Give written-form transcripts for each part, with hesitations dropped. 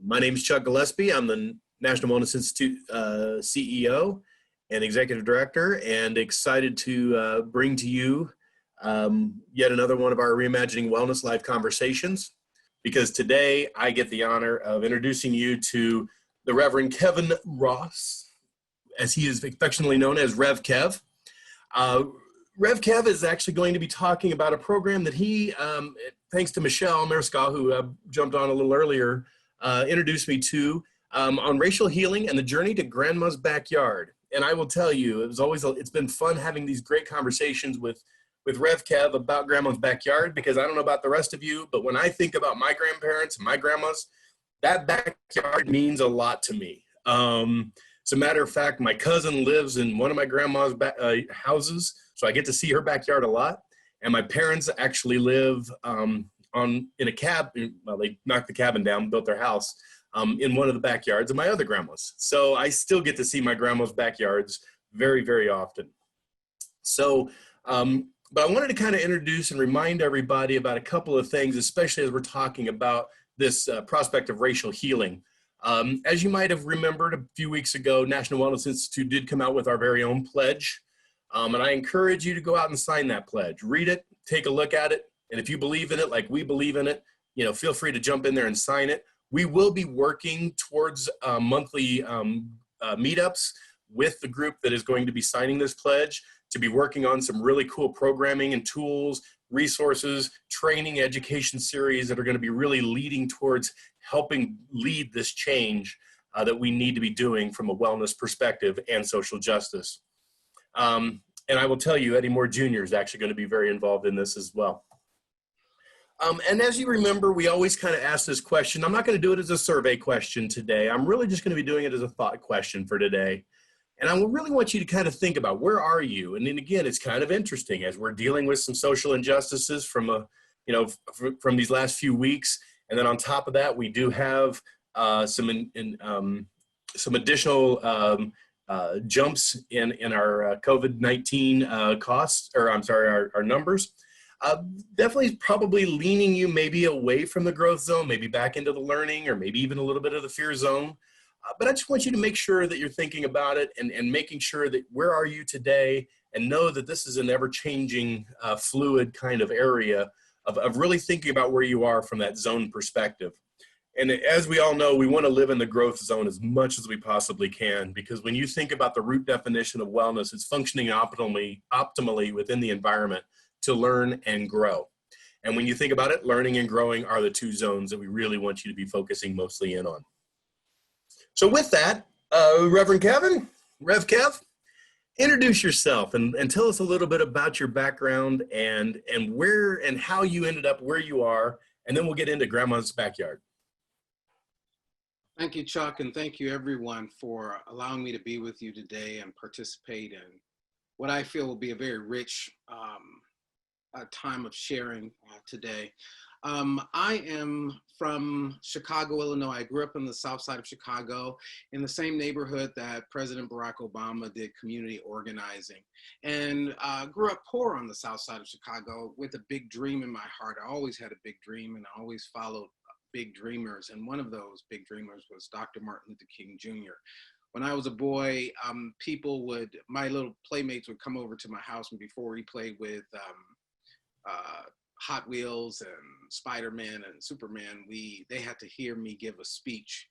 My name is Chuck Gillespie. I'm the National Wellness Institute CEO and Executive Director, and excited to bring to you yet another one of our Reimagining Wellness live conversations, because today I get the honor of introducing you to the Reverend Kevin Ross, as he is affectionately known as Rev Kev. Rev Kev is actually going to be talking about a program that he, thanks to Michelle Mariscal, who jumped on a little earlier, introduced me to on racial healing and the journey to grandma's backyard. And I will tell you, it's been fun having these great conversations with Rev Kev about grandma's backyard, because I don't know about the rest of you, but when I think about my grandparents and my grandmas, that backyard means a lot to me. As a matter of fact, my cousin lives in one of my grandma's houses, so I get to see her backyard a lot. And my parents actually live in a cabin. Well, they knocked the cabin down, built their house in one of the backyards of my other grandma's. So I still get to see my grandma's backyards very, very often. So, but I wanted to kind of introduce and remind everybody about a couple of things, especially as we're talking about this prospect of racial healing. As you might have remembered a few weeks ago, National Wellness Institute did come out with our very own pledge. And I encourage you to go out and sign that pledge. Read it, take a look at it. And if you believe in it like we believe in it, feel free to jump in there and sign it. We will be working towards monthly meetups with the group that is going to be signing this pledge, to be working on some really cool programming and tools, resources, training, education series that are going to be really leading towards helping lead this change that we need to be doing from a wellness perspective and social justice. And I will tell you, Eddie Moore Jr. is actually going to be very involved in this as well. And as you remember, we always kind of ask this question. I'm not going to do it as a survey question today. I'm really just going to be doing it as a thought question for today. And I really want you to kind of think about, where are you? And then again, it's kind of interesting as we're dealing with some social injustices from from these last few weeks. And then on top of that, we do have some additional jumps in our COVID-19 costs, or I'm sorry, our numbers. Definitely probably leaning you maybe away from the growth zone, maybe back into the learning, or maybe even a little bit of the fear zone. But I just want you to make sure that you're thinking about it and making sure that where are you today, and know that this is an ever-changing, fluid kind of area of really thinking about where you are from that zone perspective. And as we all know, we want to live in the growth zone as much as we possibly can, because when you think about the root definition of wellness, it's functioning optimally within the environment to learn and grow. And when you think about it, learning and growing are the two zones that we really want you to be focusing mostly in on. So with that, Reverend Kevin, Rev Kev, introduce yourself and tell us a little bit about your background and where and how you ended up where you are, and then we'll get into Grandma's backyard. Thank you, Chuck, and thank you everyone for allowing me to be with you today and participate in what I feel will be a very rich time of sharing today. I am from Chicago, Illinois. I grew up on the south side of Chicago in the same neighborhood that President Barack Obama did community organizing, and grew up poor on the south side of Chicago with a big dream in my heart. I always had a big dream, and I always followed big dreamers, and one of those big dreamers was Dr. Martin Luther King Jr. When I was a boy, my little playmates would come over to my house, and before we played with Hot Wheels and Spider-Man and Superman, they had to hear me give a speech.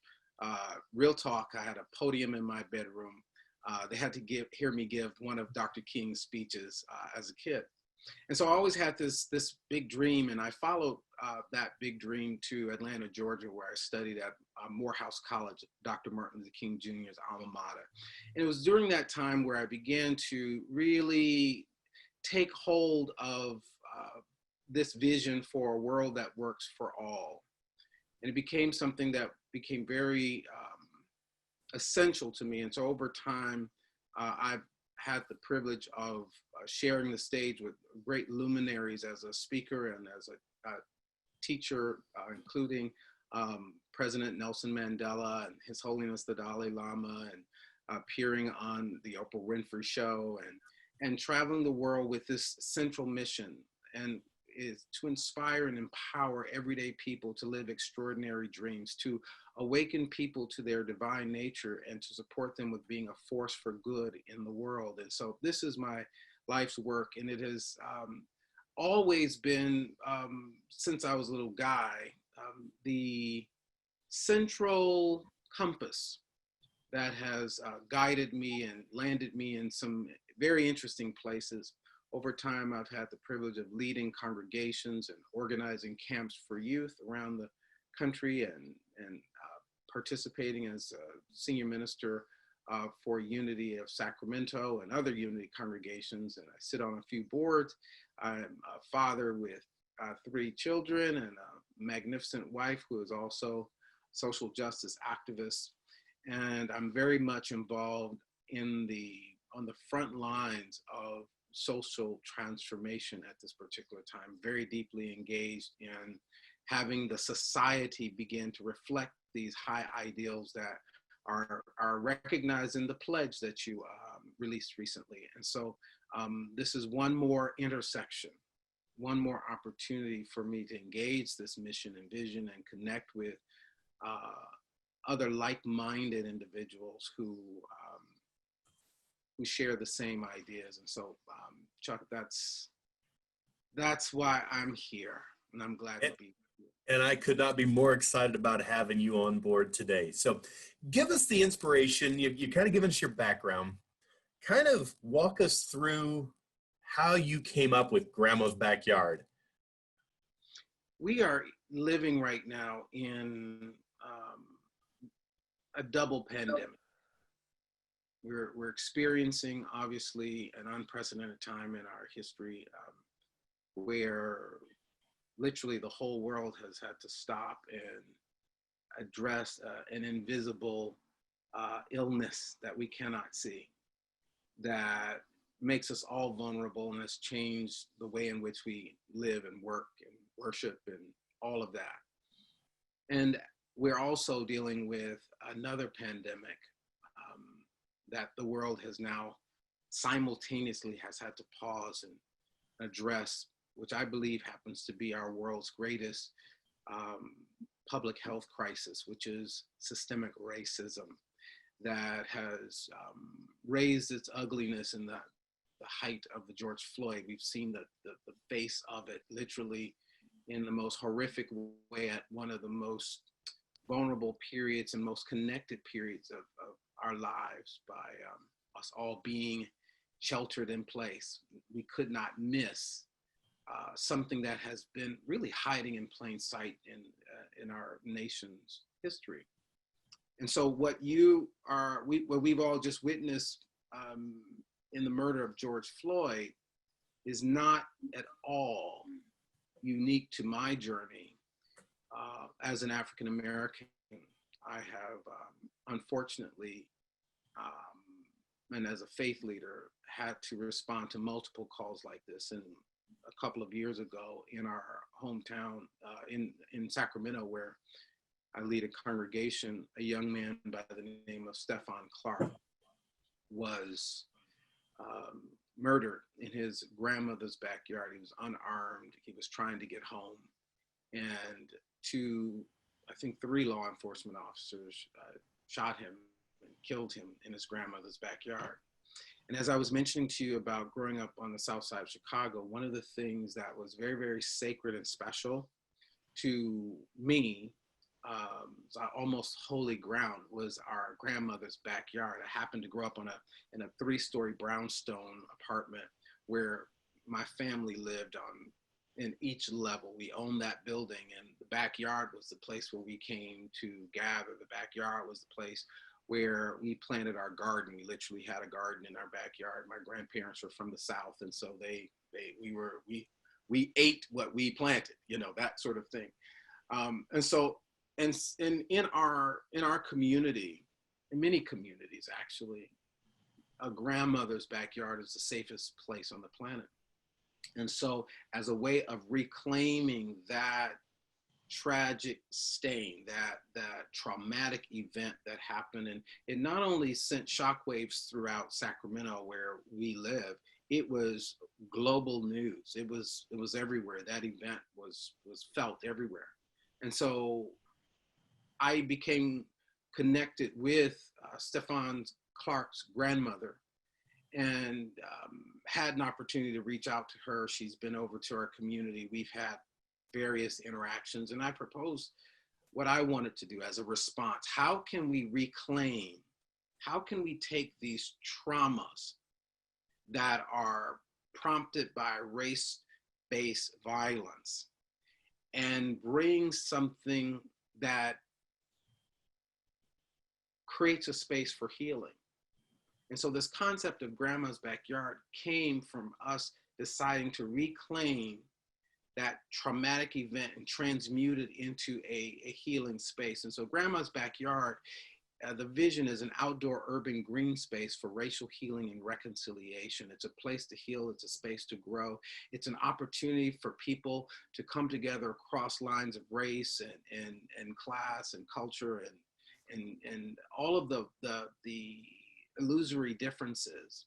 Real talk, I had a podium in my bedroom. They had to hear me give one of Dr. King's speeches as a kid. And so I always had this big dream, and I followed that big dream to Atlanta, Georgia, where I studied at Morehouse College, Dr. Martin Luther King Jr.'s alma mater. And it was during that time where I began to really take hold of this vision for a world that works for all. And it became something that became very essential to me. And so over time, I've had the privilege of sharing the stage with great luminaries as a speaker and as a teacher, including President Nelson Mandela and His Holiness the Dalai Lama, and appearing on the Oprah Winfrey Show, and traveling the world with this central mission. And is to inspire and empower everyday people to live extraordinary dreams, to awaken people to their divine nature, and to support them with being a force for good in the world. And so this is my life's work, and it has always been, since I was a little guy, the central compass that has guided me and landed me in some very interesting places. Over time, I've had the privilege of leading congregations and organizing camps for youth around the country, and participating as a senior minister for Unity of Sacramento and other Unity congregations. And I sit on a few boards. I'm a father with 3 children and a magnificent wife who is also a social justice activist. And I'm very much involved on the front lines of social transformation at this particular time, very deeply engaged in having the society begin to reflect these high ideals that are recognized in the pledge that you released recently. And so this is one more intersection, one more opportunity for me to engage this mission and vision and connect with other like-minded individuals who share the same ideas. And so, Chuck, that's why I'm here, and I'm glad to be here. And I could not be more excited about having you on board today. So give us the inspiration. You kind of given us your background. Kind of walk us through how you came up with Grandma's Backyard. We are living right now in a double pandemic. We're experiencing, obviously, an unprecedented time in our history where literally the whole world has had to stop and address an invisible illness that we cannot see, that makes us all vulnerable and has changed the way in which we live and work and worship and all of that. And we're also dealing with another pandemic that the world has now simultaneously has had to pause and address, which I believe happens to be our world's greatest public health crisis, which is systemic racism that has raised its ugliness in the height of the George Floyd. We've seen the face of it literally in the most horrific way at one of the most vulnerable periods and most connected periods of our lives, by us all being sheltered in place. We could not miss something that has been really hiding in plain sight in our nation's history. And so what we've all just witnessed in the murder of George Floyd is not at all unique to my journey as an African American. I have unfortunately, and as a faith leader, had to respond to multiple calls like this. And a couple of years ago in our hometown in Sacramento, where I lead a congregation, a young man by the name of Stephon Clark was murdered in his grandmother's backyard. He was unarmed. He was trying to get home. And I think 3 law enforcement officers shot him and killed him in his grandmother's backyard. And as I was mentioning to you about growing up on the south side of Chicago, one of the things that was very, very sacred and special to me, almost holy ground, was our grandmother's backyard. I happened to grow up in a 3-story brownstone apartment where my family lived in each level. We owned that building, and the backyard was the place where we came to gather. The backyard was the place where we planted our garden. We literally had a garden in our backyard. My grandparents were from the South, and so we ate what we planted, that sort of thing. And so, and in our community, in many communities actually, a grandmother's backyard is the safest place on the planet. And so, as a way of reclaiming that tragic stain, that traumatic event that happened, and it not only sent shockwaves throughout Sacramento where we live, it was global news. It was everywhere. That event was felt everywhere. And so I became connected with Stephon Clark's grandmother, and had an opportunity to reach out to her. She's been over to our community. We've had various interactions, and I proposed what I wanted to do as a response. How can we reclaim, how can we take these traumas that are prompted by race-based violence and bring something that creates a space for healing? And so this concept of grandma's backyard came from us deciding to reclaim that traumatic event and transmute it into a healing space. And so grandma's backyard, the vision is an outdoor urban green space for racial healing and reconciliation. It's a place to heal. It's a space to grow. It's an opportunity for people to come together across lines of race and class and culture and all of the illusory differences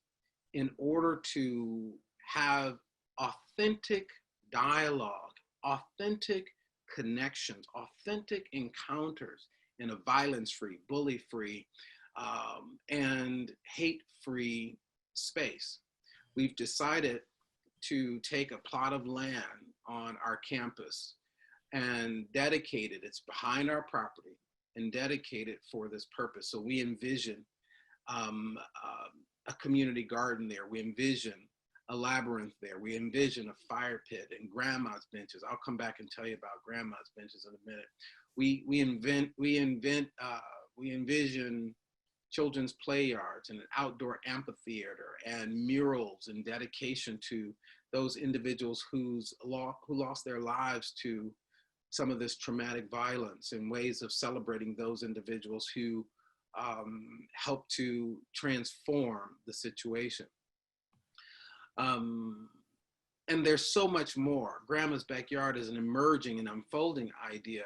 in order to have authentic dialogue, authentic connections, authentic encounters in a violence-free, bully-free, and hate-free space. We've decided to take a plot of land on our campus and dedicate it. It's behind our property and dedicate it for this purpose. So we envision a community garden there. We envision a labyrinth there. We envision a fire pit and grandma's benches. I'll come back and tell you about grandma's benches in a minute. We envision children's play yards and an outdoor amphitheater and murals in dedication to those individuals who lost their lives to some of this traumatic violence, and ways of celebrating those individuals who help to transform the situation. And there's so much more. Grandma's backyard is an emerging and unfolding idea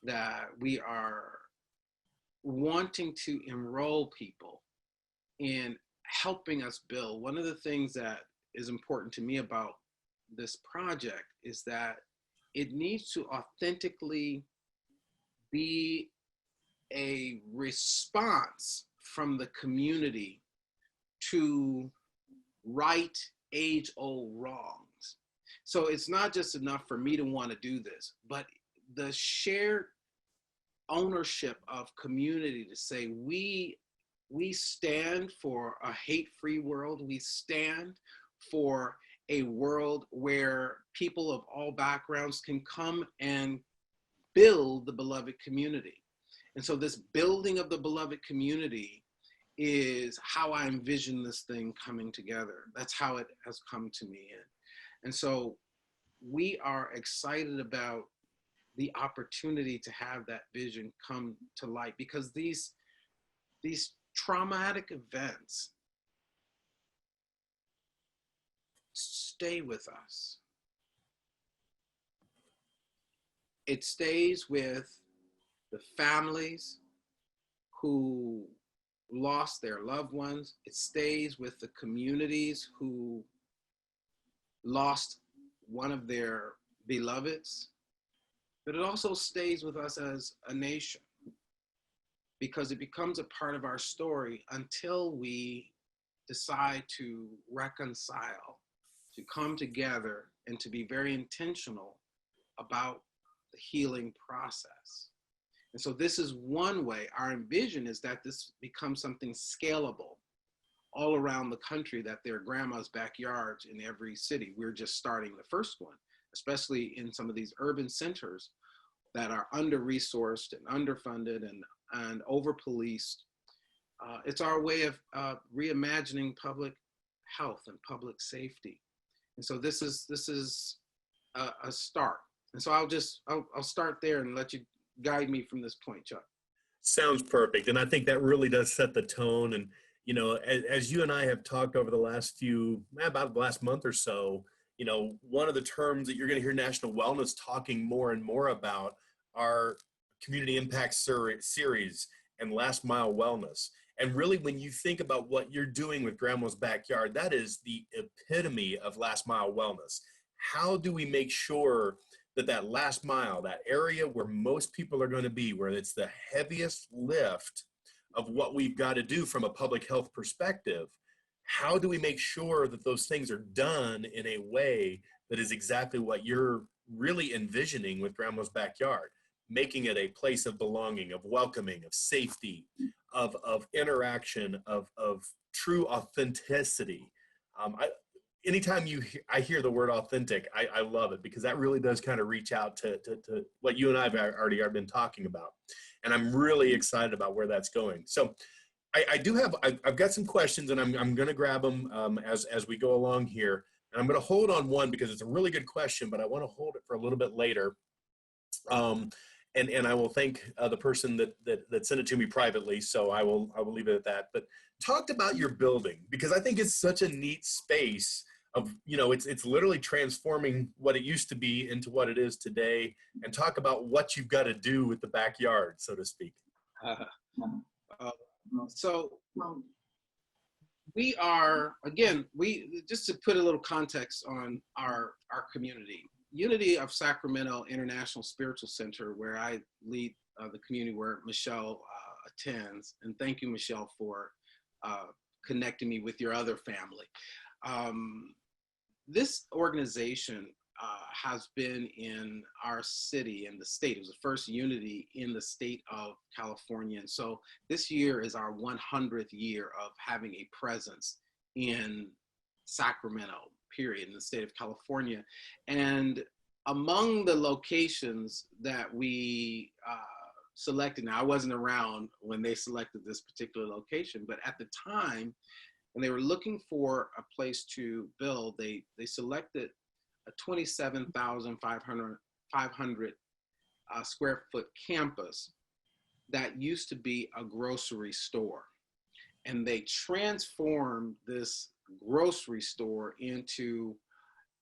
that we are wanting to enroll people in helping us build. One of the things that is important to me about this project is that it needs to authentically be a response from the community to right age-old wrongs. So it's not just enough for me to want to do this, but the shared ownership of community to say we stand for a hate-free world. We stand for a world where people of all backgrounds can come and build the beloved community. And so this building of the beloved community is how I envision this thing coming together. That's how it has come to me. And so we are excited about the opportunity to have that vision come to light, because these traumatic events stay with us. It stays with the families who lost their loved ones. It stays with the communities who lost one of their beloveds. But it also stays with us as a nation, because it becomes a part of our story until we decide to reconcile, to come together, and to be very intentional about the healing process. And so this is one way. Our vision is that this becomes something scalable all around the country, that there are grandma's backyards in every city. We're just starting the first one, especially in some of these urban centers that are under-resourced and underfunded and over-policed. It's our way of reimagining public health and public safety. And so this is a start. And so I'll start there and let you guide me from this point, Chuck. Sounds perfect. And I think that really does set the tone. And, you know, as you and I have talked over about the last month or so, you know, one of the terms that you're going to hear National Wellness talking more and more about are community impact series and last mile wellness. And really, when you think about what you're doing with Grandma's Backyard, that is the epitome of last mile wellness. How do we make sure that that last mile, that area where most people are going to be, where it's the heaviest lift of what we've got to do from a public health perspective, how do we make sure that those things are done in a way that is exactly what you're really envisioning with Grandma's Backyard, making it a place of belonging, of welcoming, of safety, of interaction, of true authenticity. Anytime I hear the word authentic, I love it, because that really does kind of reach out to what you and I have already been talking about. And I'm really excited about where that's going. So I've got some questions, and I'm going to grab them as we go along here. And I'm going to hold on one because it's a really good question, but I want to hold it for a little bit later. And I will thank the person that sent it to me privately. So I will leave it at that. But talked about your building, because I think it's such a neat space of, it's literally transforming what it used to be into what it is today, and talk about what you've got to do with the backyard, so to speak. So we are, again, just to put a little context on our community, Unity of Sacramento International Spiritual Center, where I lead the community where Michelle attends. And thank you, Michelle, for connecting me with your other family. This organization has been in our city, in the state. It was the first Unity in the state of California. And so this year is our 100th year of having a presence in Sacramento, period, in the state of California. And among the locations that we selected, now I wasn't around when they selected this particular location, but at the time, when they were looking for a place to build, they selected a 27,500 square foot campus that used to be a grocery store. And they transformed this grocery store into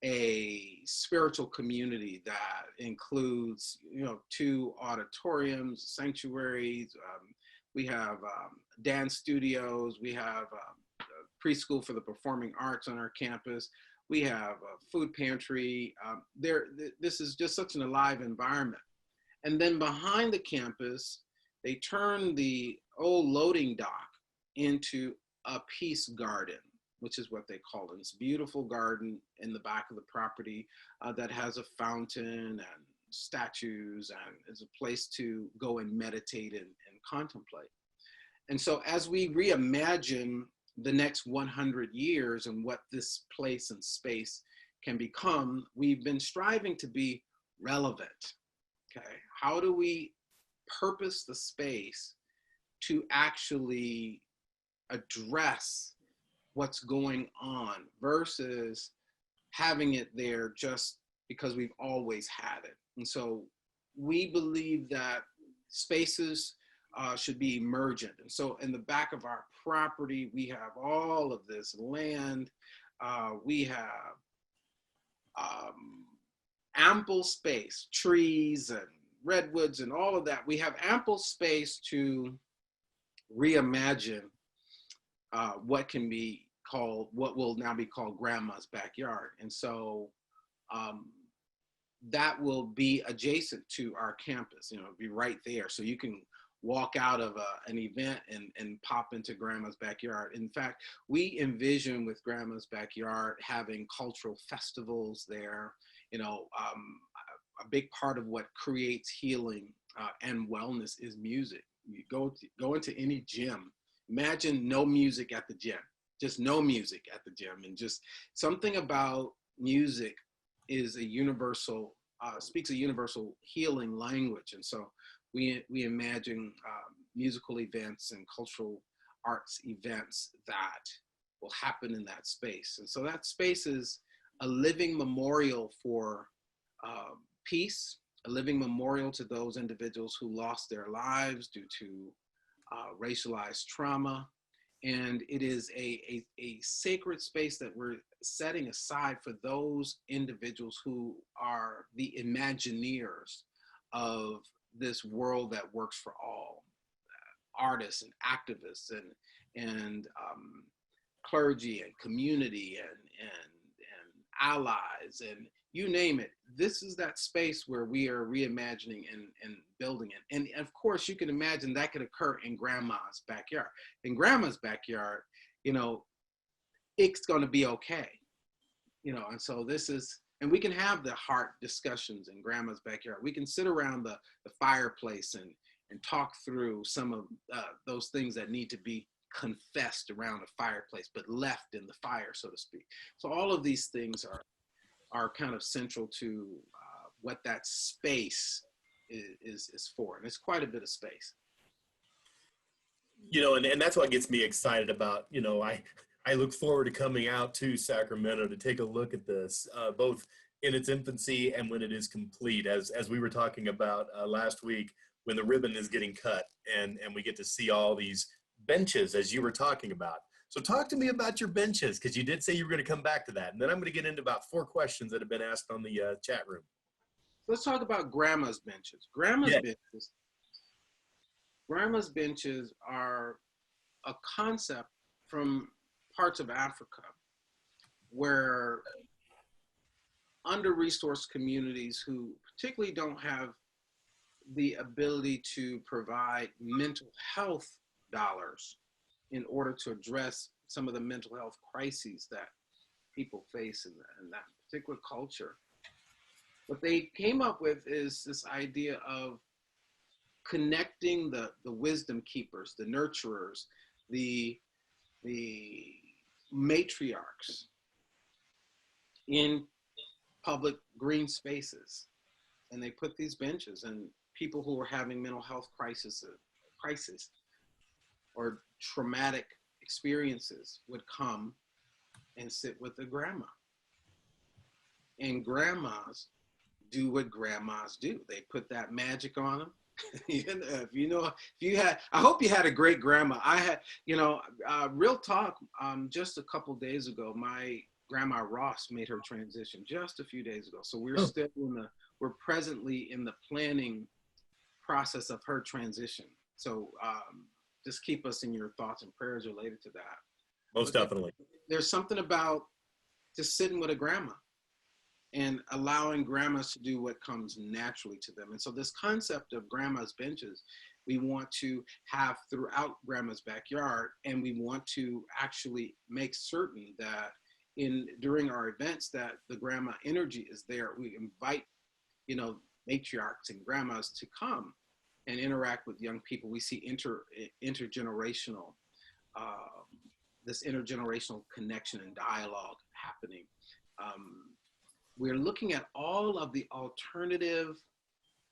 a spiritual community that includes, 2 auditoriums, sanctuaries. We have dance studios. We have preschool for the performing arts on our campus. We have a food pantry. This is just such an alive environment. And then behind the campus, they turned the old loading dock into a peace garden, which is what they call it. It's a beautiful garden in the back of the property that has a fountain and statues, and is a place to go and meditate and contemplate. And so as we reimagine the next 100 years and what this place and space can become, we've been striving to be relevant, okay? How do we purpose the space to actually address what's going on versus having it there just because we've always had it? And so we believe that spaces should be emergent. And so in the back of our property, we have all of this land. We have ample space, trees and redwoods and all of that. We have ample space to reimagine what can be called, what will now be called Grandma's Backyard. And so that will be adjacent to our campus, be right there. So you can walk out of an event and pop into Grandma's Backyard. In fact, we envision with Grandma's Backyard having cultural festivals there. A big part of what creates healing and wellness is music. You go into any gym, imagine no music at the gym, just no music at the gym. And just something about music is a universal, speaks a universal healing language. And so we imagine musical events and cultural arts events that will happen in that space. And so that space is a living memorial for peace, a living memorial to those individuals who lost their lives due to racialized trauma. And it is a sacred space that we're setting aside for those individuals who are the Imagineers of this world that works for all. artists and activists and clergy and community and allies and you name it. This is that space where we are reimagining and building it. And of course, you can imagine that could occur in grandma's backyard. In grandma's backyard, you know, it's going to be okay, you know. And so this is, and we can have the heart discussions in grandma's backyard. We can sit around the fireplace and talk through some of those things that need to be confessed around a fireplace, but left in the fire, so to speak. So all of these things are kind of central to what that space is for. And it's quite a bit of space. You know, and that's what gets me excited about, you know, I look forward to coming out to Sacramento to take a look at this, both in its infancy and when it is complete, as we were talking about last week, when the ribbon is getting cut and we get to see all these benches as you were talking about. So talk to me about your benches, because you did say you were going to come back to that. And then I'm going to get into about 4 questions that have been asked on the chat room. Let's talk about grandma's benches. Grandma's benches are a concept from parts of Africa where under-resourced communities who particularly don't have the ability to provide mental health dollars in order to address some of the mental health crises that people face in that particular culture. What they came up with is this idea of connecting the wisdom keepers, the nurturers, the matriarchs in public green spaces. And they put these benches, and people who were having mental health crisis or traumatic experiences would come and sit with the grandma. And grandmas do what grandmas do. They put that magic on them. I hope you had a great grandma. I had, real talk, just a couple days ago, my grandma Ross made her transition just a few days ago. So we're presently in the planning process of her transition. So just keep us in your thoughts and prayers related to that. Most definitely. There's something about just sitting with a grandma and allowing grandmas to do what comes naturally to them. And so this concept of grandma's benches, we want to have throughout grandma's backyard, and we want to actually make certain that during our events that the grandma energy is there. We invite, matriarchs and grandmas to come and interact with young people. We see intergenerational, this intergenerational connection and dialogue happening. We're looking at all of the alternative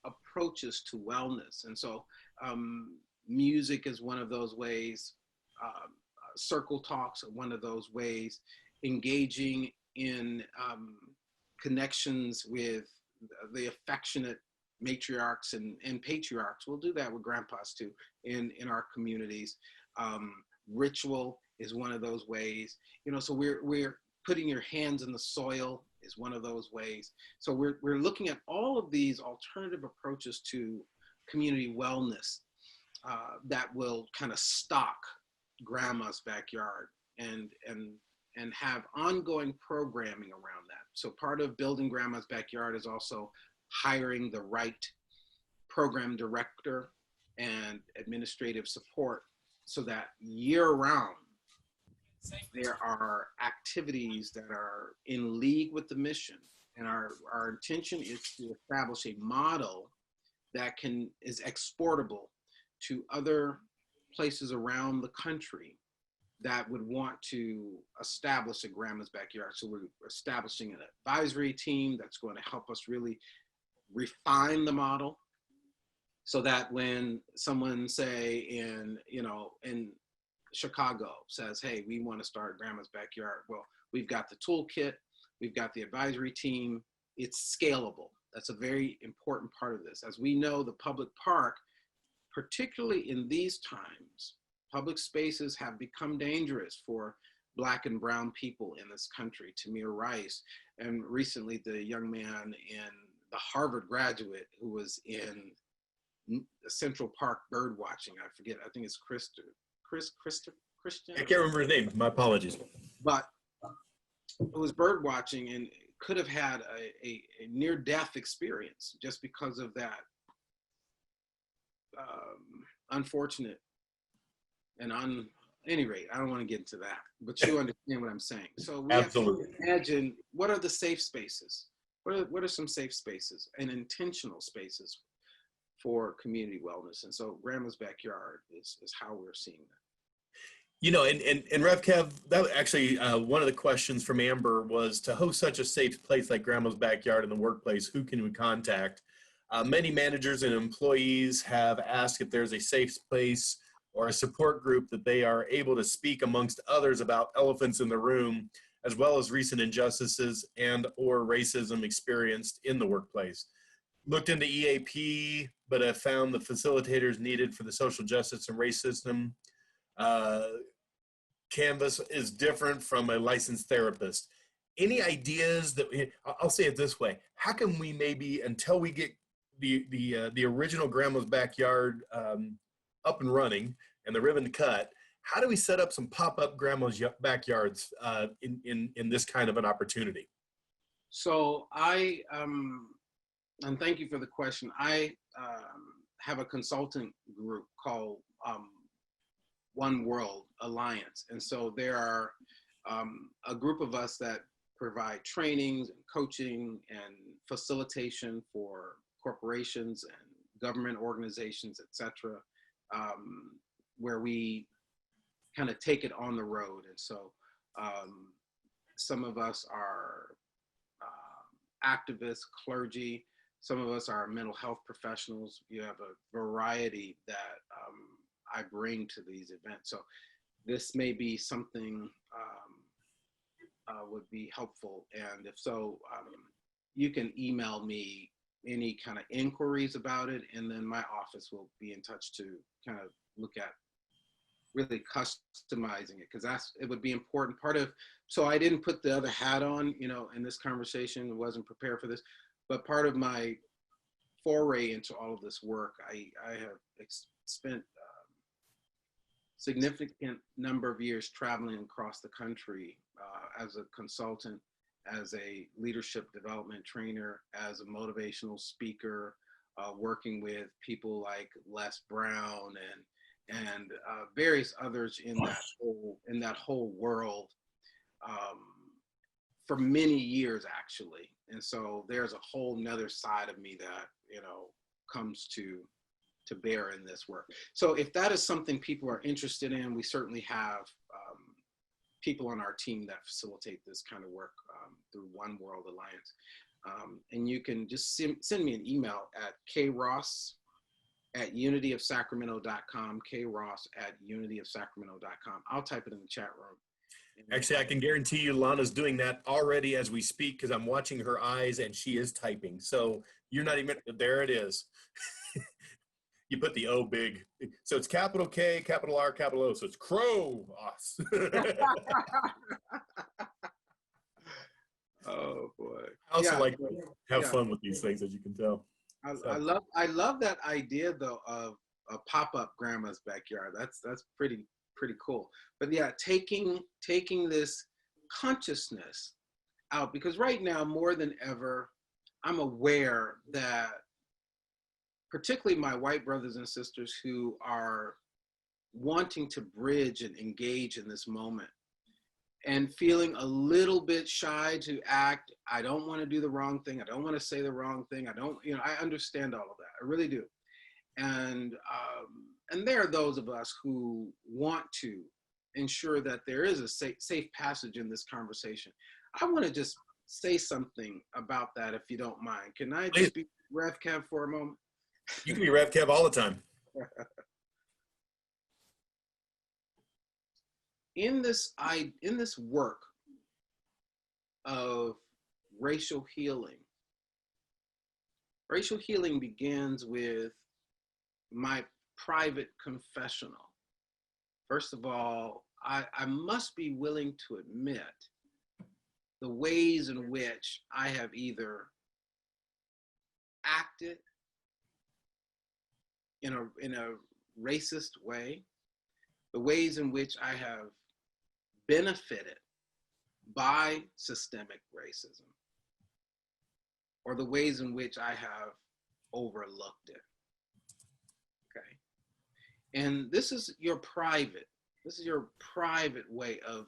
approaches to wellness. And so music is one of those ways, circle talks are one of those ways, engaging in connections with the affectionate matriarchs and patriarchs. We'll do that with grandpas too in our communities. Ritual is one of those ways, so we're putting your hands in the soil is one of those ways. So we're looking at all of these alternative approaches to community wellness that will kind of stock grandma's backyard and have ongoing programming around that. So part of building grandma's backyard is also hiring the right program director and administrative support so that year round there are activities that are in league with the mission. And our intention is to establish a model that is exportable to other places around the country that would want to establish a grandma's backyard. So we're establishing an advisory team that's going to help us really refine the model so that when someone, say in Chicago says, hey, we want to start grandma's backyard. Well, we've got the toolkit, we've got the advisory team, it's scalable. That's a very important part of this. As we know, the public park, particularly in these times, public spaces have become dangerous for Black and brown people in this country. Tamir Rice, and recently the young man the Harvard graduate who was in Central Park bird watching. I forget. I think it's Christian. I can't remember his name. My apologies. But it was bird watching and could have had a near-death experience just because of that unfortunate and any rate, I don't want to get into that, but you understand what I'm saying. So we Absolutely. have to imagine, what are the safe spaces? What are some safe spaces and intentional spaces for community wellness? And so Grandma's Backyard is how we're seeing that. You know, and Rev Kev, that actually one of the questions from Amber was, to host such a safe place like Grandma's Backyard in the workplace, who can we contact? Many managers and employees have asked if there's a safe place or a support group that they are able to speak amongst others about elephants in the room, as well as recent injustices and or racism experienced in the workplace. Looked into EAP, but have found the facilitators needed for the social justice and racism canvas is different from a licensed therapist. Any ideas that I'll say it this way: how can we maybe, until we get the original Grandma's Backyard up and running and the ribbon cut, how do we set up some pop-up Grandma's Backyards in this kind of an opportunity? So and thank you for the question. I have a consultant group called One World Alliance. And so there are a group of us that provide trainings and coaching and facilitation for corporations and government organizations, et cetera, where we kind of take it on the road. And so some of us are activists, clergy, some of us are mental health professionals. You have a variety that I bring to these events. So this may be something would be helpful. And if so, you can email me any kind of inquiries about it, and then my office will be in touch to kind of look at really customizing it, because it would be important. So I didn't put the other hat on, in this conversation, wasn't prepared for this, but part of my foray into all of this work, I have spent significant number of years traveling across the country as a consultant, as a leadership development trainer, as a motivational speaker, working with people like Les Brown and various others in that whole world for many years, actually. And so there's a whole nother side of me that comes to bear in this work. So if that is something people are interested in, we certainly have people on our team that facilitate this kind of work through One World Alliance. And you can just send me an email at kross@unityofsacramento.com, kross@unityofsacramento.com. I'll type it in the chat room. Actually, I can guarantee you Lana's doing that already as we speak, because I'm watching her eyes and she is typing. So you're not even, there it is. You put the O big. So it's capital K, capital R, capital O. So it's Cross. Oh boy. I also like to have fun with these things, as you can tell. I love that idea though of a pop-up Grandma's Backyard. That's pretty cool. But yeah, taking this consciousness out, because right now more than ever, I'm aware that particularly my white brothers and sisters who are wanting to bridge and engage in this moment and feeling a little bit shy to act. I don't want to do the wrong thing. I don't want to say the wrong thing. I understand all of that. I really do. And there are those of us who want to ensure that there is a safe passage in this conversation. I want to just say something about that, if you don't mind. Can I just be Rev Kev for a moment? You can be Rev Kev all the time. In this work of racial healing begins with my private confessional. First of all, I must be willing to admit the ways in which I have either acted, in a racist way, the ways in which I have benefited by systemic racism, or the ways in which I have overlooked it. Okay. And this is your private way of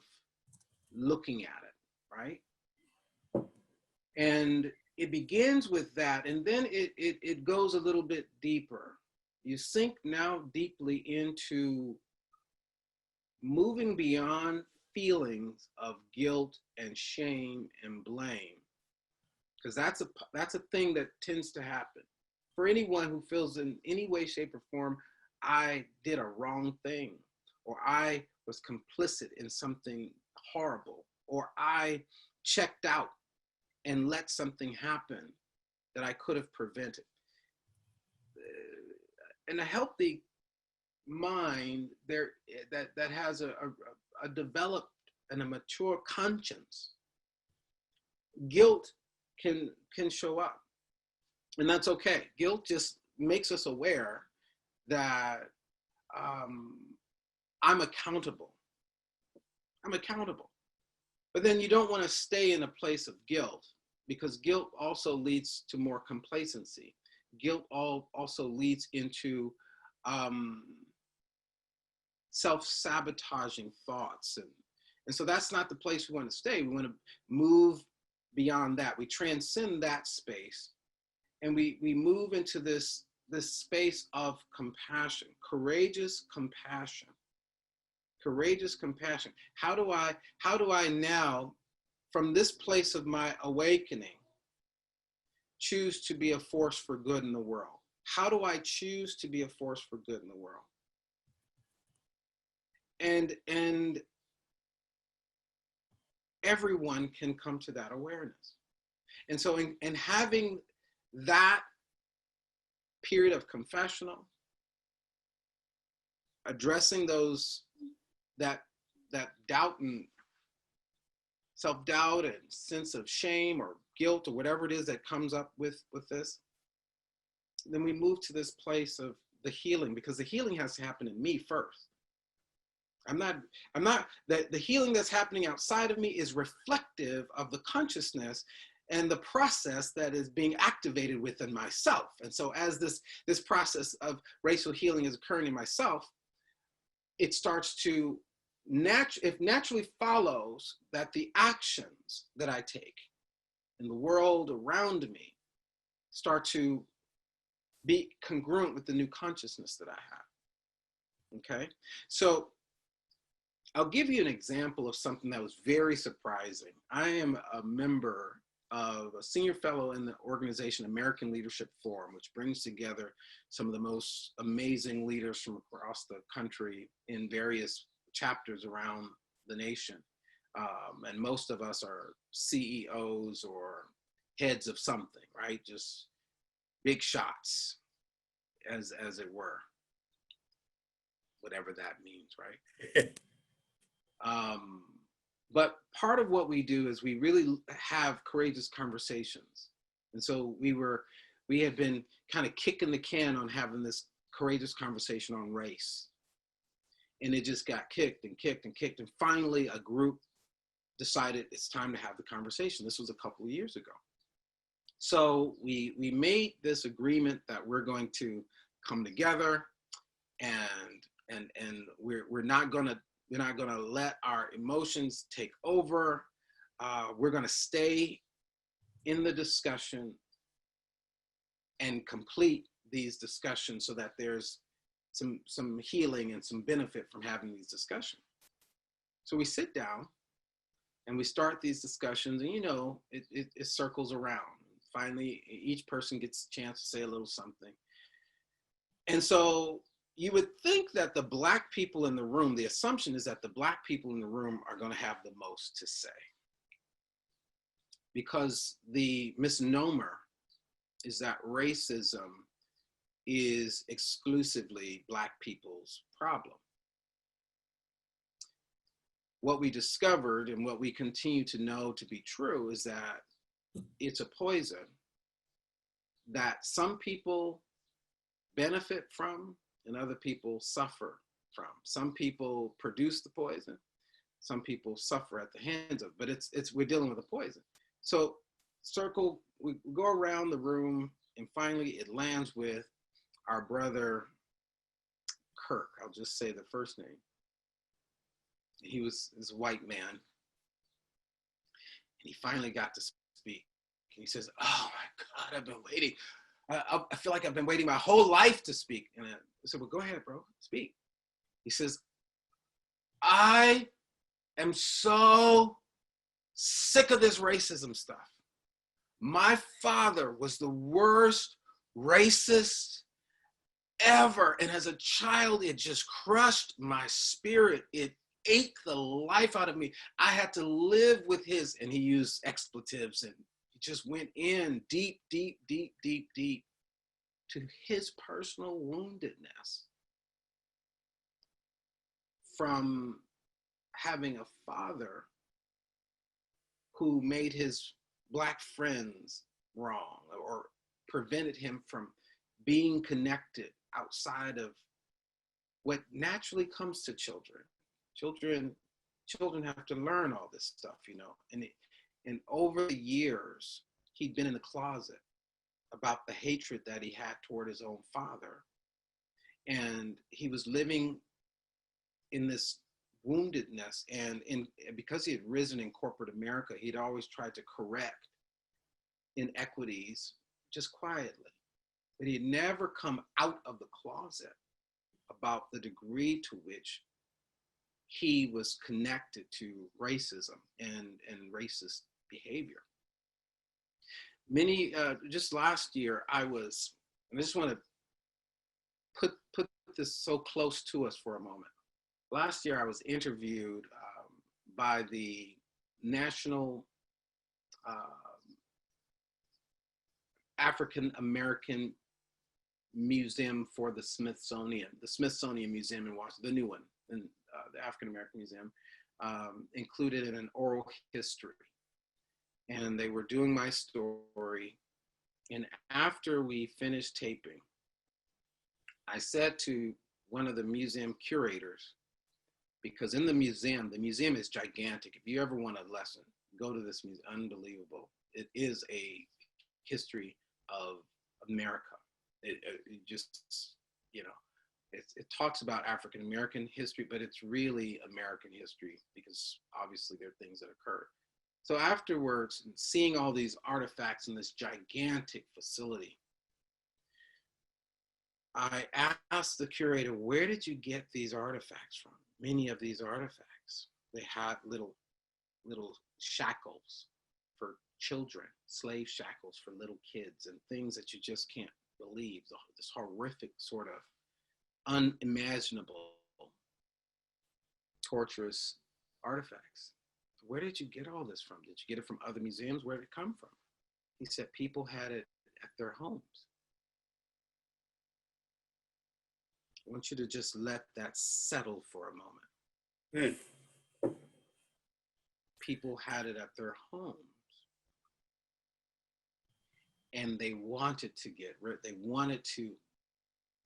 looking at it, right? And it begins with that, and then it goes a little bit deeper. You sink now deeply into moving beyond feelings of guilt and shame and blame, because that's a thing that tends to happen for anyone who feels in any way, shape, or form, I did a wrong thing, or I was complicit in something horrible, or I checked out and let something happen that I could have prevented. In a healthy mind that has a developed and a mature conscience, guilt can show up, and that's okay. Guilt just makes us aware that I'm accountable. I'm accountable. But then you don't want to stay in a place of guilt, because guilt also leads to more complacency. Guilt also leads into self-sabotaging thoughts. And so that's not the place we want to stay. We want to move beyond that. We transcend that space, and we move into this space of compassion, courageous compassion. Courageous compassion. How do I now, from this place of my awakening, choose to be a force for good in the world? How do I choose to be a force for good in the world? And everyone can come to that awareness. And so in having that period of confessional, addressing that doubt and self-doubt and sense of shame or guilt or whatever it is that comes up with this, then we move to this place of the healing, because the healing has to happen in me first. The healing that's happening outside of me is reflective of the consciousness and the process that is being activated within myself. And so as this process of racial healing is occurring in myself, it starts to naturally follows that the actions that I take in the world around me start to be congruent with the new consciousness that I have. Okay, so I'll give you an example of something that was very surprising. I am a member of a senior fellow in the organization American Leadership Forum, which brings together some of the most amazing leaders from across the country in various chapters around the nation. And most of us are CEOs or heads of something, right? Just big shots, as it were, whatever that means, right? But part of what we do is we really have courageous conversations. And so we had been kind of kicking the can on having this courageous conversation on race. And it just got kicked and kicked and kicked. And finally, a group decided it's time to have the conversation. This was a couple of years ago. So we made this agreement that we're going to come together, and we're not gonna let our emotions take over. We're gonna stay in the discussion and complete these discussions so that there's some healing and some benefit from having these discussions. So we sit down and we start these discussions, and it circles around. Finally, each person gets a chance to say a little something. And so you would think that the Black people in the room, the assumption is that the Black people in the room are going to have the most to say, because the misnomer is that racism is exclusively Black people's problem. What we discovered, and what we continue to know to be true, is that it's a poison that some people benefit from and other people suffer from. Some people produce the poison, some people suffer at the hands of, but we're dealing with a poison. So we go around the room, and finally it lands with our brother Kirk. I'll just say the first name. He was this white man, and he finally got to speak. And he says, "Oh my God, I've been waiting. I feel like I've been waiting my whole life to speak." And I said, "Well, go ahead, bro, speak." He says, "I am so sick of this racism stuff. My father was the worst racist ever. And as a child, it just crushed my spirit. It ate the life out of me. I had to live with his," and he used expletives, and he just went in deep, deep, deep, deep, deep to his personal woundedness from having a father who made his Black friends wrong or prevented him from being connected outside of what naturally comes to children. Children have to learn all this stuff, you know. And over the years, he'd been in the closet about the hatred that he had toward his own father. And he was living in this woundedness, and because he had risen in corporate America, he'd always tried to correct inequities just quietly. But he had never come out of the closet about the degree to which he was connected to racism and racist behavior. Just last year, and I just want to put this so close to us for a moment. Last year, I was interviewed by the National African American Museum for the Smithsonian Museum in Washington, the new one, and the African American Museum, included in an oral history. And they were doing my story. And after we finished taping, I said to one of the museum curators, because in the museum is gigantic. If you ever want a lesson, go to this museum. Unbelievable. It is a history of America. It just, you know, it talks about African American history, but it's really American history because obviously there are things that occurred. So afterwards, seeing all these artifacts in this gigantic facility, I asked the curator, "Where did you get these artifacts from?" Many of these artifacts, they had little shackles for children, slave shackles for little kids, and things that you just can't believe, this horrific sort of unimaginable, torturous artifacts. Where did you get all this from? Did you get it from other museums? Where did it come from? He said people had it at their homes. I want you to just let that settle for a moment. People had it at their homes. And they wanted to they wanted to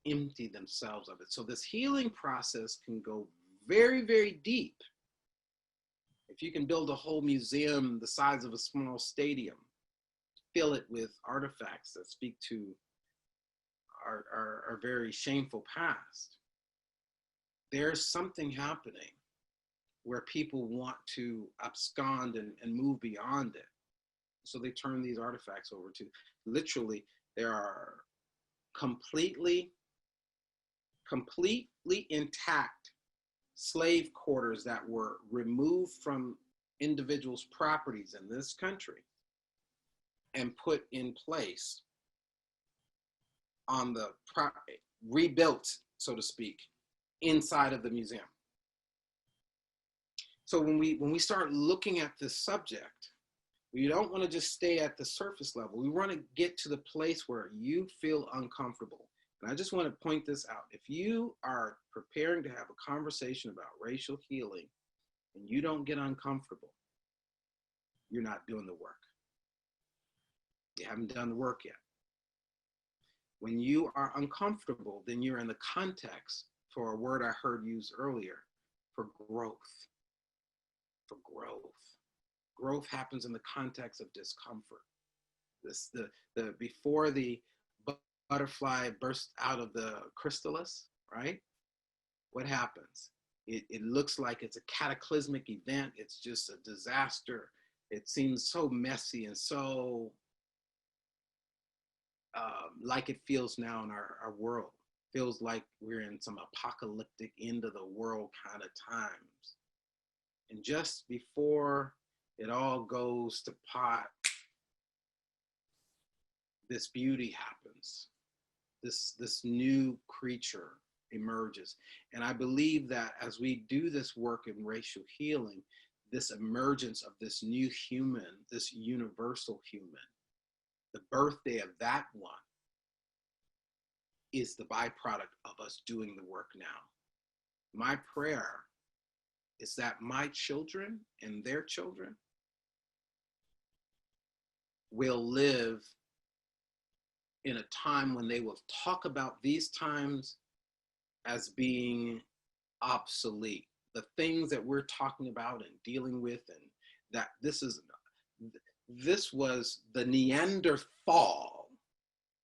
empty themselves of it. So this healing process can go very, very deep. If you can build a whole museum the size of a small stadium, fill it with artifacts that speak to our very shameful past, there's something happening where people want to abscond and move beyond it. So they turn these artifacts over to, literally, there are completely intact slave quarters that were removed from individuals' properties in this country and put in place on the rebuilt, so to speak, inside of the museum. So when we start looking at this subject, we don't want to just stay at the surface level. We want to get to the place where you feel uncomfortable. And I just want to point this out. If you are preparing to have a conversation about racial healing and you don't get uncomfortable, you're not doing the work. You haven't done the work yet. When you are uncomfortable, then you're in the context, for a word I heard used earlier, for growth. For growth. Growth happens in the context of discomfort. Before the butterfly bursts out of the chrysalis, right? What happens? It looks like it's a cataclysmic event. It's just a disaster. It seems so messy and so like it feels now in our world. Feels like we're in some apocalyptic end of the world kind of times. And just before it all goes to pot, this beauty happens. This new creature emerges. And I believe that as we do this work in racial healing, this emergence of this new human, this universal human, the birthday of that one is the byproduct of us doing the work now. My prayer is that my children and their children will live in a time when they will talk about these times as being obsolete. The things that we're talking about and dealing with, and that this was the Neanderthal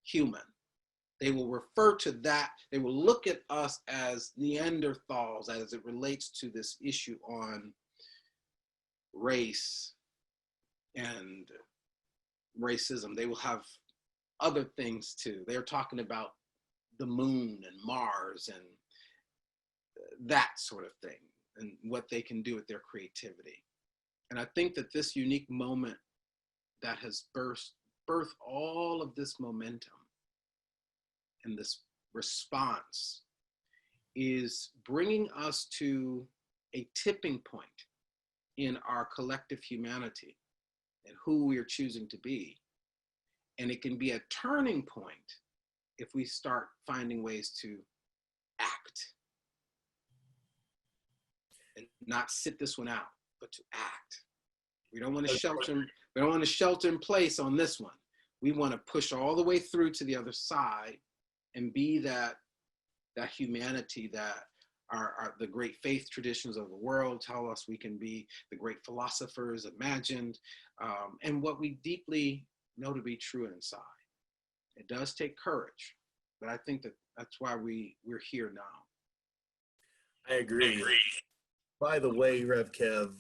human. They will refer to that, they will look at us as Neanderthals as it relates to this issue on race and racism. They will have other things too. They're talking about the moon and Mars and that sort of thing, and what they can do with their creativity. And I think that this unique moment that has birthed all of this momentum and this response is bringing us to a tipping point in our collective humanity and who we are choosing to be. And it can be a turning point if we start finding ways to act and not sit this one out, but to act. We don't want to shelter in place on this one. We want to push all the way through to the other side and be that humanity that the great faith traditions of the world tell us we can be, the great philosophers imagined, and what we deeply know to be true inside. It does take courage, but I think that's why we're here now. I agree. By the way, Rev Kev,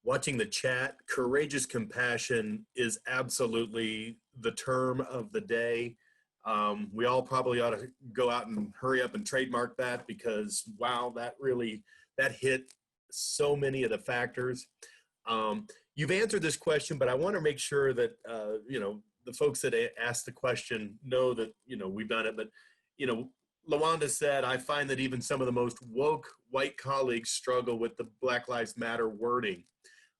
watching the chat, courageous compassion is absolutely the term of the day. We all probably ought to go out and hurry up and trademark that, because wow, that hit so many of the factors. You've answered this question, but I want to make sure that the folks that asked the question know that we've done it. But LaWanda said, I find that even some of the most woke white colleagues struggle with the Black Lives Matter wording.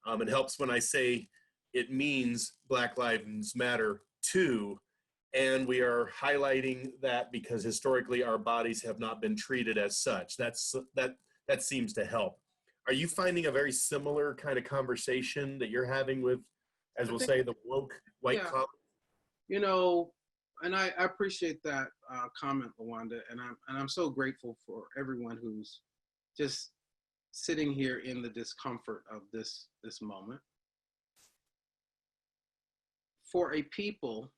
It helps when I say it means Black Lives Matter too. And we are highlighting that because historically our bodies have not been treated as such. That seems to help. Are you finding a very similar kind of conversation that you're having with, as we'll say, the woke white colleagues? And I appreciate that comment, LaWanda, and I'm so grateful for everyone who's just sitting here in the discomfort of this moment. For a people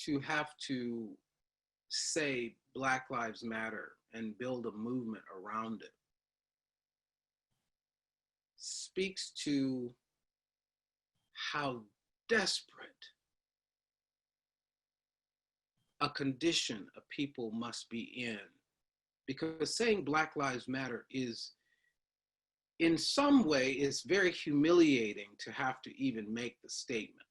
to have to say Black Lives Matter and build a movement around it speaks to how desperate a condition a people must be in. Because saying Black Lives Matter is, in some way, is very humiliating to have to even make the statement.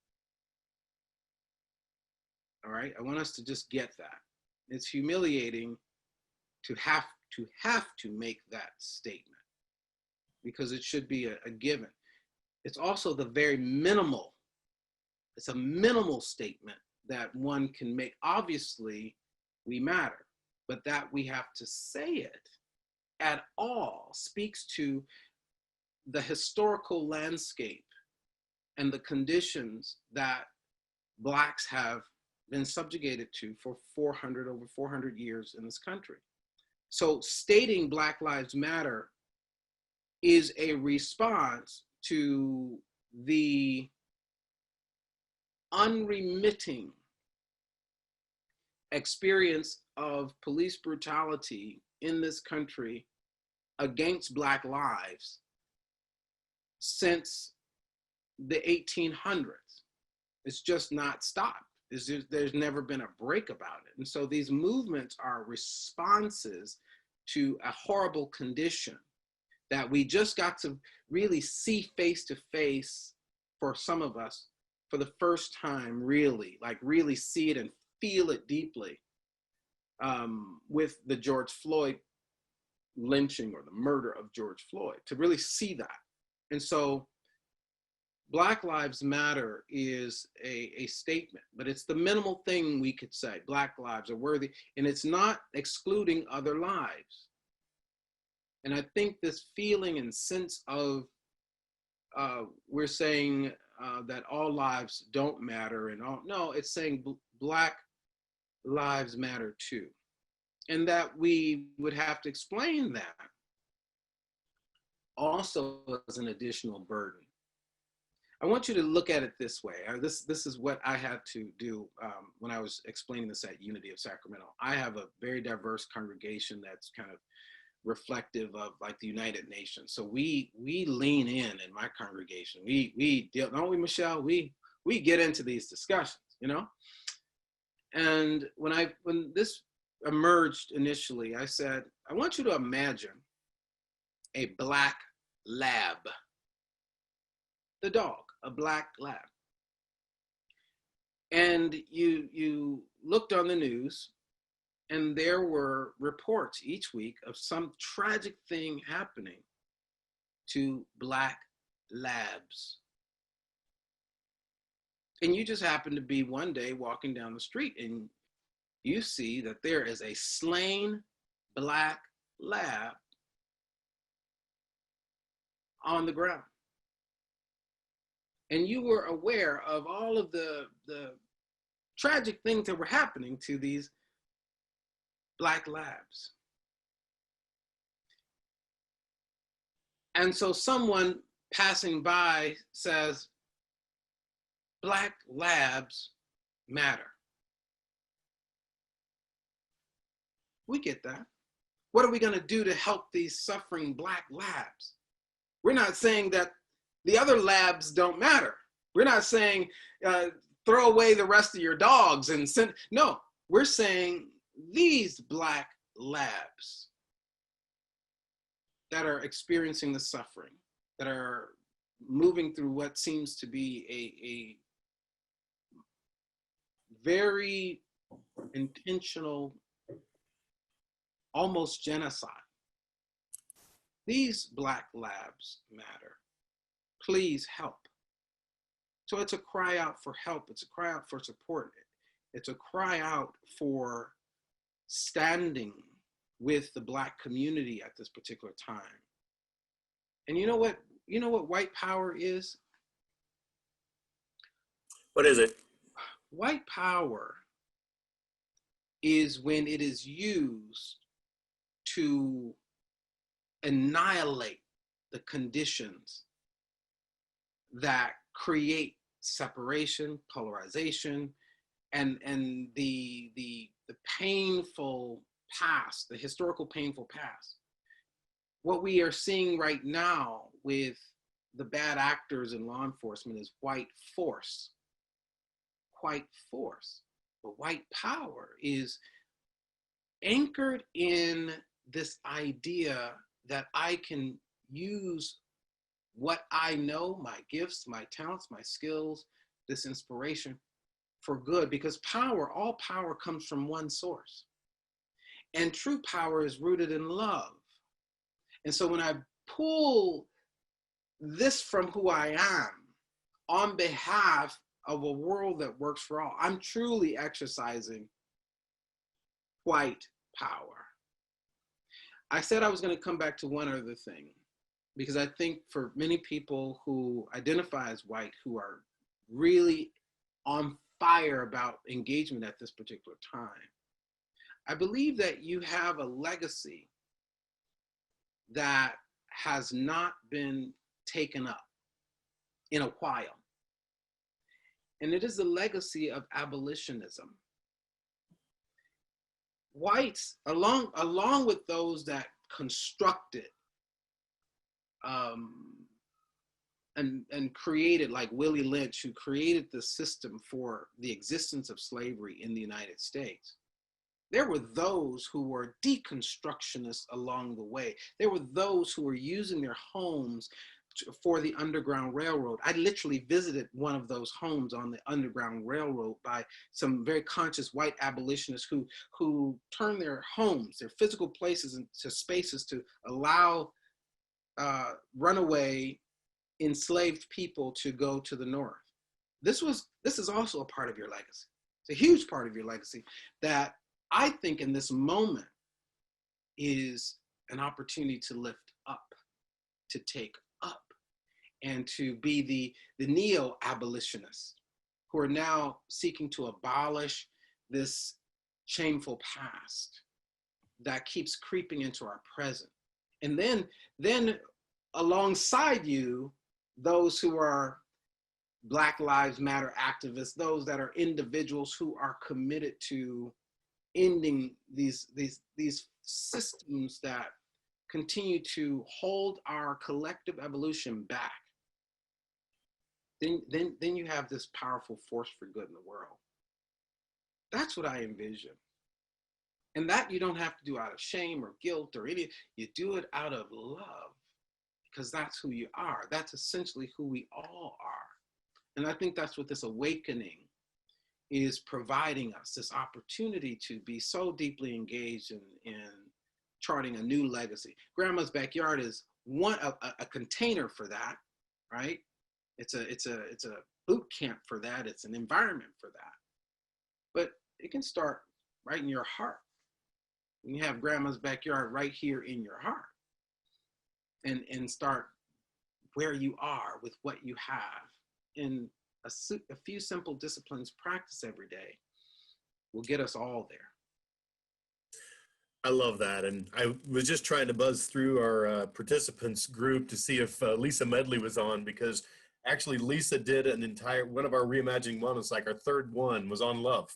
All right, I want us to just get that. It's humiliating to have to make that statement, because it should be a given. It's also the very minimal, it's a minimal statement that one can make. Obviously, we matter, but that we have to say it at all speaks to the historical landscape and the conditions that Blacks have been subjugated to for over 400 years in this country. So stating Black Lives Matter is a response to the unremitting experience of police brutality in this country against Black lives since the 1800s. It's just not stopped. There's never been a break about it. And so these movements are responses to a horrible condition that we just got to really see face to face, for some of us, for the first time, really see it and feel it deeply, with the George Floyd lynching, or the murder of George Floyd, to really see that. And so Black Lives Matter is a statement, but it's the minimal thing we could say. Black lives are worthy, and it's not excluding other lives. And I think this feeling and sense of we're saying that all lives don't matter, and no, it's saying Black lives matter too. And that we would have to explain that also as an additional burden. I want you to look at it this way. This is what I had to do when I was explaining this at Unity of Sacramento. I have a very diverse congregation that's kind of reflective of like the United Nations. So we lean in my congregation. We deal, don't we, Michelle? We get into these discussions, you know? And when this emerged initially, I said, I want you to imagine a black lab, the dog, a black lab. And you looked on the news, and there were reports each week of some tragic thing happening to black labs. And you just happen to be one day walking down the street, and you see that there is a slain black lab on the ground. And you were aware of all of the tragic things that were happening to these black labs. And so someone passing by says, Black labs matter. We get that. What are we going to do to help these suffering black labs? We're not saying that the other labs don't matter. We're not saying throw away the rest of your dogs and send. No, we're saying these black labs that are experiencing the suffering, that are moving through what seems to be a very intentional, almost genocide. These black labs matter. Please help. So it's a cry out for help. It's a cry out for support. It's a cry out for standing with the black community at this particular time. And you know what? You know what white power is? What is it? White power is when it is used to annihilate the conditions that create separation, polarization, and the painful past, the historical painful past. What we are seeing right now with the bad actors in law enforcement is white force. White force. But white power is anchored in this idea that I can use what I know, my gifts, my talents, my skills, this inspiration for good, because power, all power comes from one source. And true power is rooted in love. And so when I pull this from who I am on behalf of a world that works for all, I'm truly exercising white power. I said I was going to come back to one other thing, because I think for many people who identify as white, who are really on fire about engagement at this particular time. I believe that you have a legacy that has not been taken up in a while. And it is the legacy of abolitionism. Whites, along with those that constructed and created, like Willie Lynch, who created the system for the existence of slavery in the United States, there were those who were deconstructionists along the way. There were those who were using their homes for the Underground Railroad. I literally visited one of those homes on the Underground Railroad by some very conscious white abolitionists who turned their homes, their physical places, into spaces to allow runaway enslaved people to go to the North. This is also a part of your legacy. It's a huge part of your legacy that I think in this moment is an opportunity to lift up, to take up, and to be the neo-abolitionists who are now seeking to abolish this shameful past that keeps creeping into our present. And then alongside you, those who are Black Lives Matter activists, those that are individuals who are committed to ending these systems that continue to hold our collective evolution back. Then you have this powerful force for good in the world. That's what I envision. And that you don't have to do out of shame or guilt or any, you do it out of love, because that's who you are. That's essentially who we all are. And I think that's what this awakening is providing us, this opportunity to be so deeply engaged in charting a new legacy. Grandma's Backyard is a container for that, right? It's a boot camp for that. It's an environment for that. But it can start right in your heart. You have Grandma's Backyard right here in your heart, and start where you are with what you have. And a few simple disciplines practice every day will get us all there. I love that. And I was just trying to buzz through our participants group to see if Lisa Medley was on, because actually Lisa did one of our Reimagining Wellness, like our third one was on love.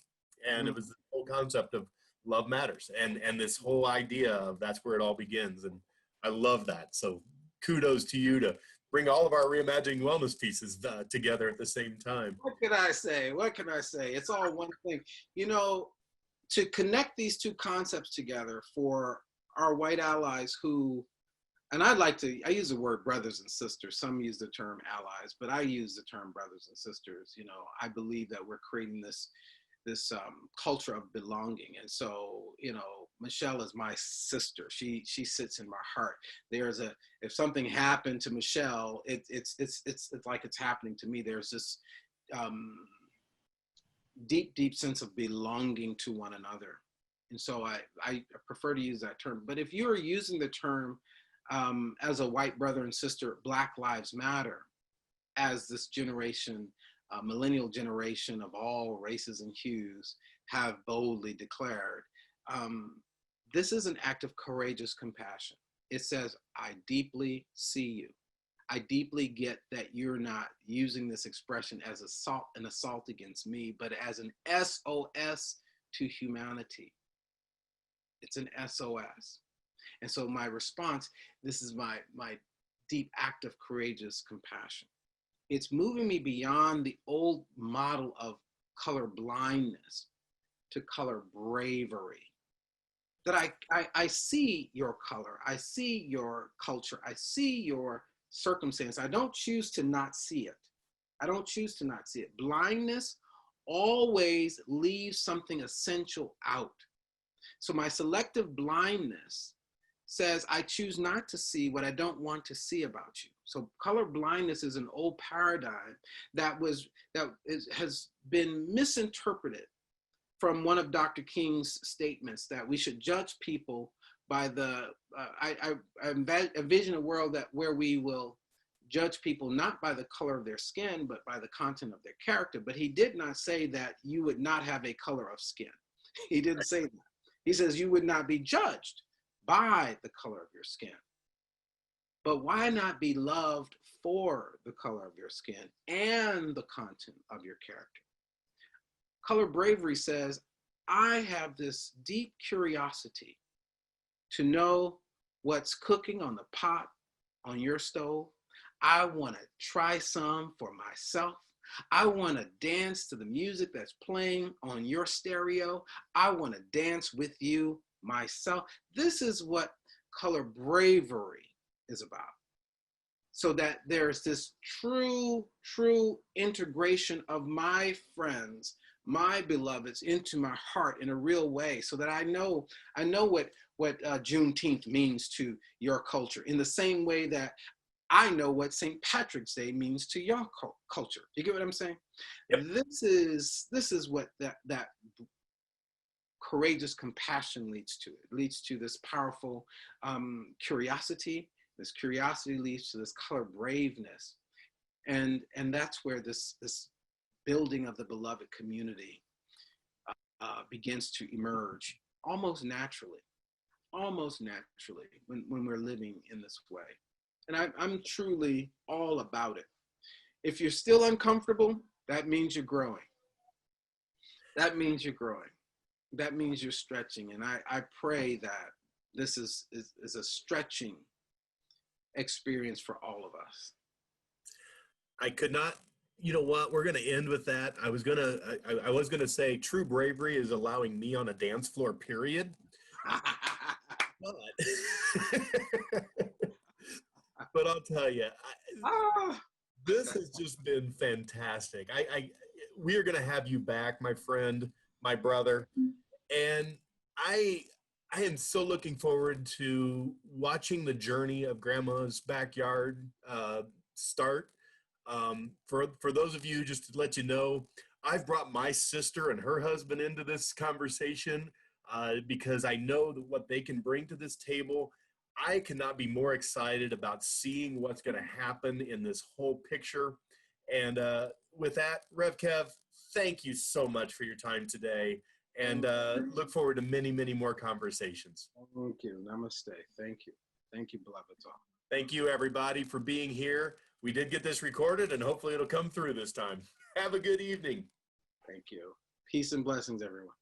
And it was the whole concept of love matters. And this whole idea of that's where it all begins. And I love that. So kudos to you to bring all of our Reimagining Wellness pieces together at the same time. What can I say? What can I say? It's all one thing. You know, to connect these two concepts together for our white allies who, and I use the word brothers and sisters. Some use the term allies, but I use the term brothers and sisters. You know, I believe that we're creating this culture of belonging. And so, you know, Michelle is my sister. She sits in my heart. If something happened to Michelle, it's like it's happening to me. There's this deep sense of belonging to one another. And so I prefer to use that term. But if you're using the term as a white brother and sister, Black Lives Matter, as this generation, millennial generation of all races and hues have boldly declared, this is an act of courageous compassion. It says, I deeply see you. I deeply get that you're not using this expression as an assault against me, but as an SOS to humanity. It's an SOS. And so my response, this is my deep act of courageous compassion. It's moving me beyond the old model of color blindness to color bravery. That I see your color, I see your culture, I see your circumstance. I don't choose to not see it. I don't choose to not see it. Blindness always leaves something essential out. So my selective blindness says I choose not to see what I don't want to see about you. So color blindness is an old paradigm that has been misinterpreted from one of Dr. King's statements that we should judge people by I envision a world where we will judge people not by the color of their skin, but by the content of their character. But he did not say that you would not have a color of skin. He didn't say that. He says you would not be judged by the color of your skin. But why not be loved for the color of your skin and the content of your character? Color bravery says, I have this deep curiosity to know what's cooking on the pot on your stove. I want to try some for myself. I want to dance to the music that's playing on your stereo. I want to dance with you myself. This is what color bravery is about. So that there's this true integration of my friends, my beloveds into my heart in a real way, so that I know what Juneteenth means to your culture in the same way that I know what St. Patrick's Day means to your culture. You get what I'm saying? Yep. This is what that courageous compassion leads to. It leads to this powerful curiosity. This curiosity leads to this color braveness. And that's where this building of the beloved community begins to emerge almost naturally when we're living in this way. And I'm truly all about it. If you're still uncomfortable, that means you're growing. That means you're growing. That means you're stretching. And I pray that this is a stretching experience for all of us. I could not, you know what, we're going to end with that. I was going to say true bravery is allowing me on a dance floor, period. But I'll tell you, this has just been fantastic. We are going to have you back, my friend, my brother. And I am so looking forward to watching the journey of Grandma's backyard start. For those of you, just to let you know, I've brought my sister and her husband into this conversation because I know that what they can bring to this table. I cannot be more excited about seeing what's going to happen in this whole picture. And with that, Rev Kev, thank you so much for your time today. And look forward to many, many more conversations. Thank you. Namaste. Thank you. Thank you, beloved. Thank you, everybody, for being here. We did get this recorded, and hopefully it'll come through this time. Have a good evening. Thank you. Peace and blessings, everyone.